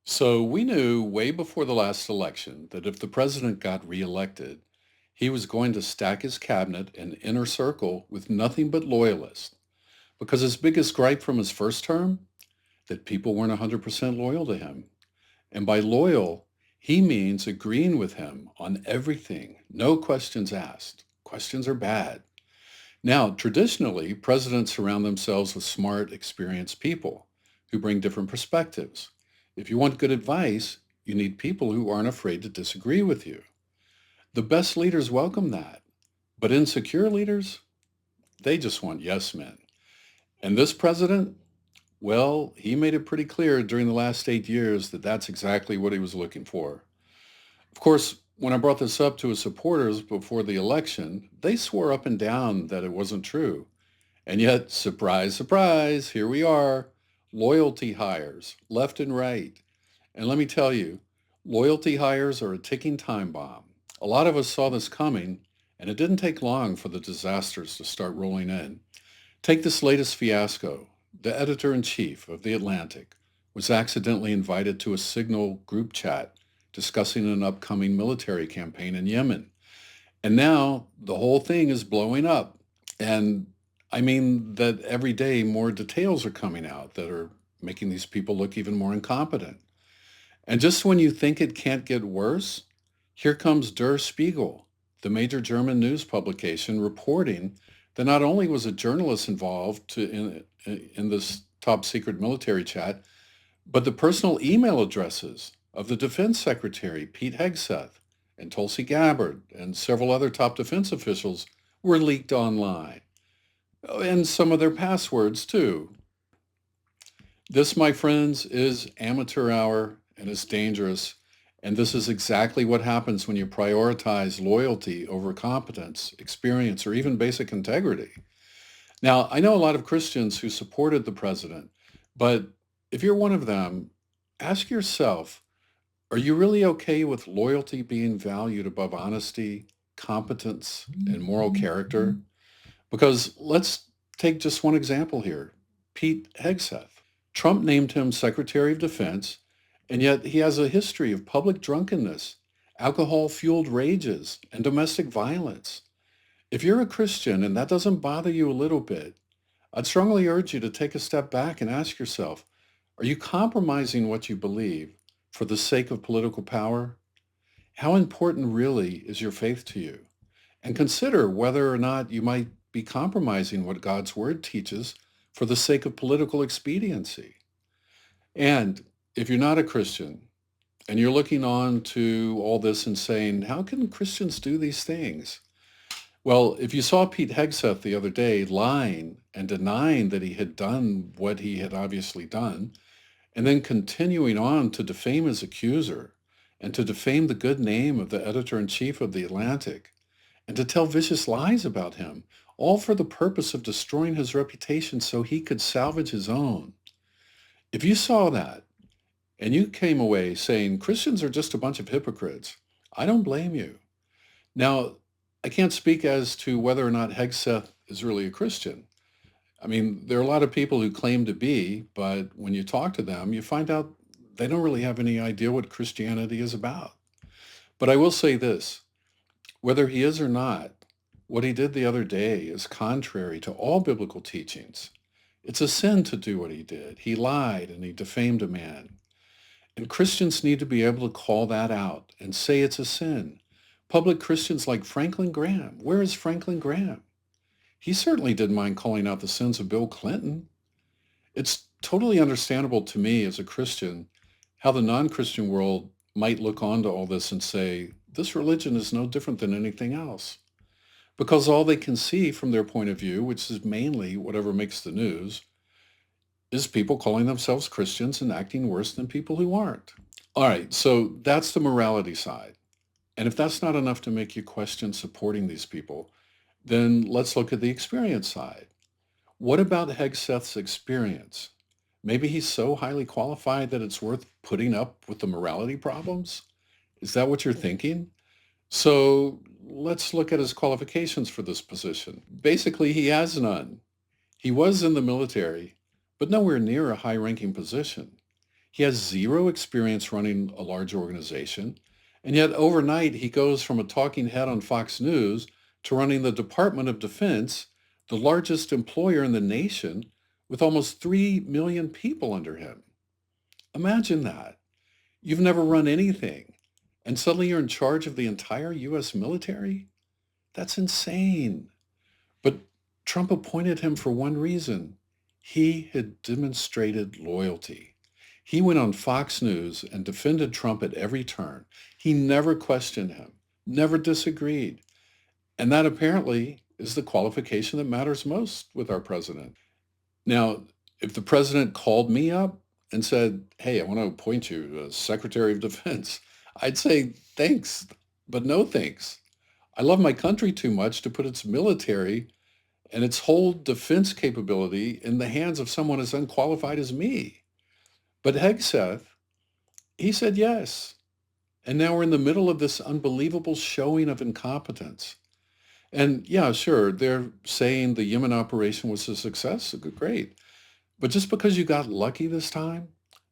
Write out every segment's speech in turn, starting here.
So we knew way before the last election that if the president got reelected, he was going to stack his cabinet and inner circle with nothing but loyalists. Because his biggest gripe from his first term, that people weren't 100% loyal to him. And by loyal, he means agreeing with him on everything, no questions asked. Questions are bad. Now, traditionally, presidents surround themselves with smart, experienced people who bring different perspectives. If you want good advice, you need people who aren't afraid to disagree with you. The best leaders welcome that, but insecure leaders, they just want yes men. And this president, well, he made it pretty clear during the last 8 years that that's exactly what he was looking for. Of course, when I brought this up to his supporters before the election, they swore up and down that it wasn't true. And yet, surprise, surprise, here we are. Loyalty hires, left and right. And let me tell you, loyalty hires are a ticking time bomb. A lot of us saw this coming, and it didn't take long for the disasters to start rolling in. Take this latest fiasco. The editor-in-chief of The Atlantic was accidentally invited to a Signal group chat discussing an upcoming military campaign in Yemen. And now the whole thing is blowing up. And I mean that every day more details are coming out that are making these people look even more incompetent. And just when you think it can't get worse, here comes Der Spiegel, the major German news publication, reporting that not only was a journalist involved in this top secret military chat, but the personal email addresses of the defense secretary, Pete Hegseth, and Tulsi Gabbard, and several other top defense officials were leaked online. Oh, and some of their passwords, too. This, my friends, is amateur hour and it's dangerous. And this is exactly what happens when you prioritize loyalty over competence, experience, or even basic integrity. Now, I know a lot of Christians who supported the president, but if you're one of them, ask yourself, are you really okay with loyalty being valued above honesty, competence, and moral character? Because let's take just one example here. Pete Hegseth. Trump named him Secretary of Defense, and yet he has a history of public drunkenness, alcohol-fueled rages, and domestic violence. If you're a Christian and that doesn't bother you a little bit, I'd strongly urge you to take a step back and ask yourself, are you compromising what you believe for the sake of political power? How important really is your faith to you? And consider whether or not you might be compromising what God's word teaches for the sake of political expediency. And if you're not a Christian and you're looking on to all this and saying, how can Christians do these things? Well, if you saw Pete Hegseth the other day lying and denying that he had done what he had obviously done, and then continuing on to defame his accuser and to defame the good name of the editor-in-chief of The Atlantic and to tell vicious lies about him, all for the purpose of destroying his reputation so he could salvage his own. If you saw that and you came away saying Christians are just a bunch of hypocrites, I don't blame you. Now, I can't speak as to whether or not Hegseth is really a Christian. I mean, there are a lot of people who claim to be, but when you talk to them, you find out they don't really have any idea what Christianity is about. But I will say this, whether he is or not, what he did the other day is contrary to all biblical teachings. It's a sin to do what he did. He lied and he defamed a man. And Christians need to be able to call that out and say it's a sin. Public Christians like Franklin Graham. Where is Franklin Graham? He certainly didn't mind calling out the sins of Bill Clinton. It's totally understandable to me as a Christian how the non-Christian world might look onto all this and say, this religion is no different than anything else. Because all they can see from their point of view, which is mainly whatever makes the news, is people calling themselves Christians and acting worse than people who aren't. All right, so that's the morality side. And if that's not enough to make you question supporting these people, then let's look at the experience side. What about Hegseth's experience? Maybe he's so highly qualified that it's worth putting up with the morality problems? Is that what you're thinking? So let's look at his qualifications for this position. Basically, he has none. He was in the military, but nowhere near a high-ranking position. He has zero experience running a large organization, and yet overnight he goes from a talking head on Fox News to running the Department of Defense, the largest employer in the nation, with almost 3 million people under him. Imagine that. You've never run anything, and suddenly you're in charge of the entire US military? That's insane. But Trump appointed him for one reason. He had demonstrated loyalty. He went on Fox News and defended Trump at every turn. He never questioned him, never disagreed. And that apparently is the qualification that matters most with our president. Now, if the president called me up and said, hey, I want to appoint you as Secretary of Defense, I'd say thanks, but no thanks. I love my country too much to put its military and its whole defense capability in the hands of someone as unqualified as me. But Hegseth, he said yes. And now we're in the middle of this unbelievable showing of incompetence. And yeah, sure, they're saying the Yemen operation was a success. Great. But just because you got lucky this time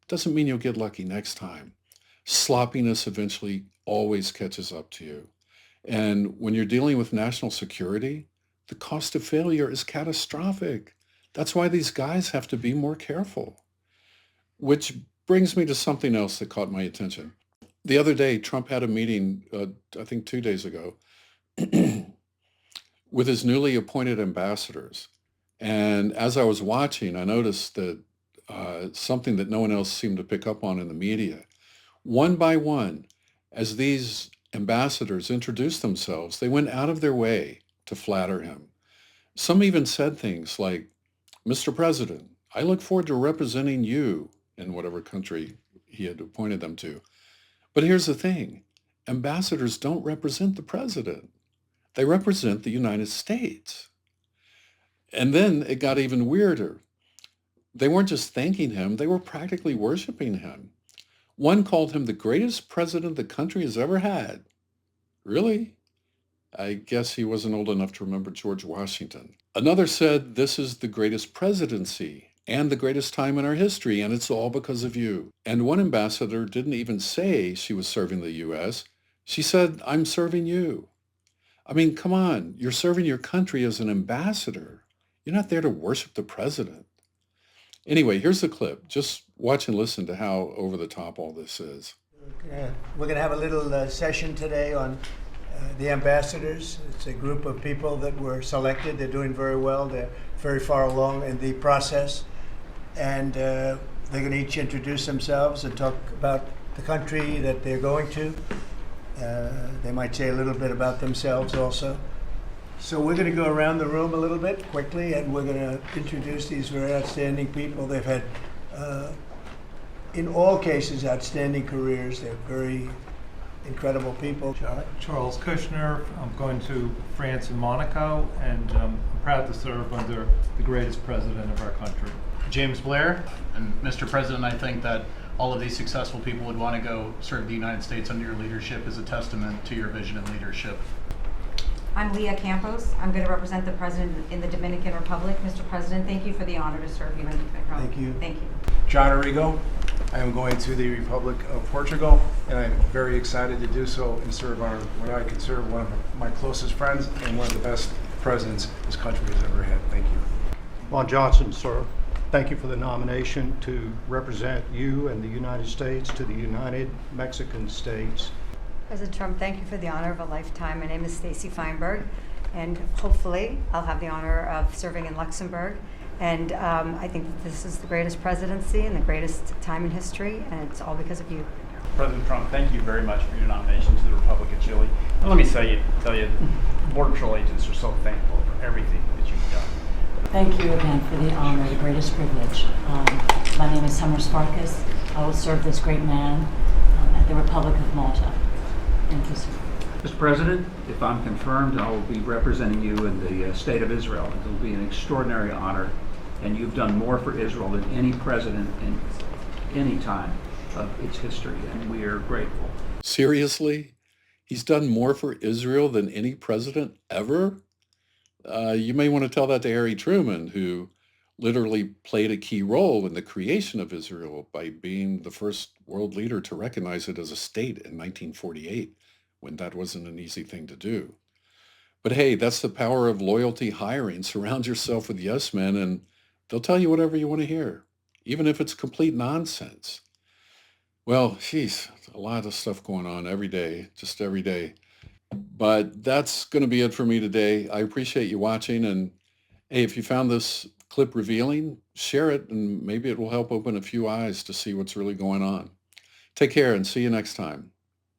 doesn't mean you'll get lucky next time. Sloppiness eventually always catches up to you. And when you're dealing with national security, the cost of failure is catastrophic. That's why these guys have to be more careful. Which brings me to something else that caught my attention. The other day, Trump had a meeting, I think 2 days ago, with his newly appointed ambassadors. And as I was watching, I noticed that something that no one else seemed to pick up on in the media. One by one, as these ambassadors introduced themselves, they went out of their way to flatter him. Some even said things like, Mr. President, I look forward to representing you in whatever country he had appointed them to. But here's the thing, ambassadors don't represent the president. They represent the United States. And then it got even weirder. They weren't just thanking him, they were practically worshiping him. One called him the greatest president the country has ever had. Really? I guess he wasn't old enough to remember George Washington. Another said, this is the greatest presidency and the greatest time in our history, and it's all because of you. And one ambassador didn't even say she was serving the U.S. She said, I'm serving you. I mean, come on, you're serving your country as an ambassador. You're not there to worship the president. Anyway, here's the clip. Just watch and listen to how over the top all this is. We're going to have a little session today on the ambassadors. It's a group of people that were selected. They're doing very well. They're very far along in the process. And they're going to each introduce themselves and talk about the country that they're going to. They might say a little bit about themselves also. So we're going to go around the room a little bit quickly, and we're going to introduce these very outstanding people. They've had, in all cases, outstanding careers. They're very incredible people. Charles Kushner. I'm going to France and Monaco, and I'm proud to serve under the greatest president of our country. James Blair. And Mr. President, I think that all of these successful people would want to go serve the United States under your leadership as a testament to your vision and leadership. I'm Leah Campos. I'm going to represent the President in the Dominican Republic. Mr. President, thank you for the honor to serve you in the Dominican Republic. Thank you. Thank you. John Arrigo. I am going to the Republic of Portugal, and I'm very excited to do so and serve what I consider one of my closest friends and one of the best presidents this country has ever had. Thank you. Ron Johnson, sir. Thank you for the nomination to represent you and the United States to the United Mexican States. President Trump, thank you for the honor of a lifetime. My name is Stacy Feinberg, and hopefully I'll have the honor of serving in Luxembourg. And I think that this is the greatest presidency and the greatest time in history, and it's all because of you. President Trump, thank you very much for your nomination to the Republic of Chile. And let me tell you, Border Patrol agents are so thankful for everything that you've done. Thank you again for the honor, the greatest privilege. My name is Summer Sparkus. I will serve this great man at the Republic of Malta. Thank you, sir. Mr. President, if I'm confirmed, I will be representing you in the state of Israel. It will be an extraordinary honor, and you've done more for Israel than any president in any time of its history, and we are grateful. Seriously? He's done more for Israel than any president ever? You may want to tell that to Harry Truman, who literally played a key role in the creation of Israel by being the first world leader to recognize it as a state in 1948, when that wasn't an easy thing to do. But hey, that's the power of loyalty hiring. Surround yourself with yes men and they'll tell you whatever you want to hear, even if it's complete nonsense. Well, geez, a lot of stuff going on every day, just every day. But that's going to be it for me today. I appreciate you watching. And hey, if you found this clip revealing, share it and maybe it will help open a few eyes to see what's really going on. Take care and see you next time.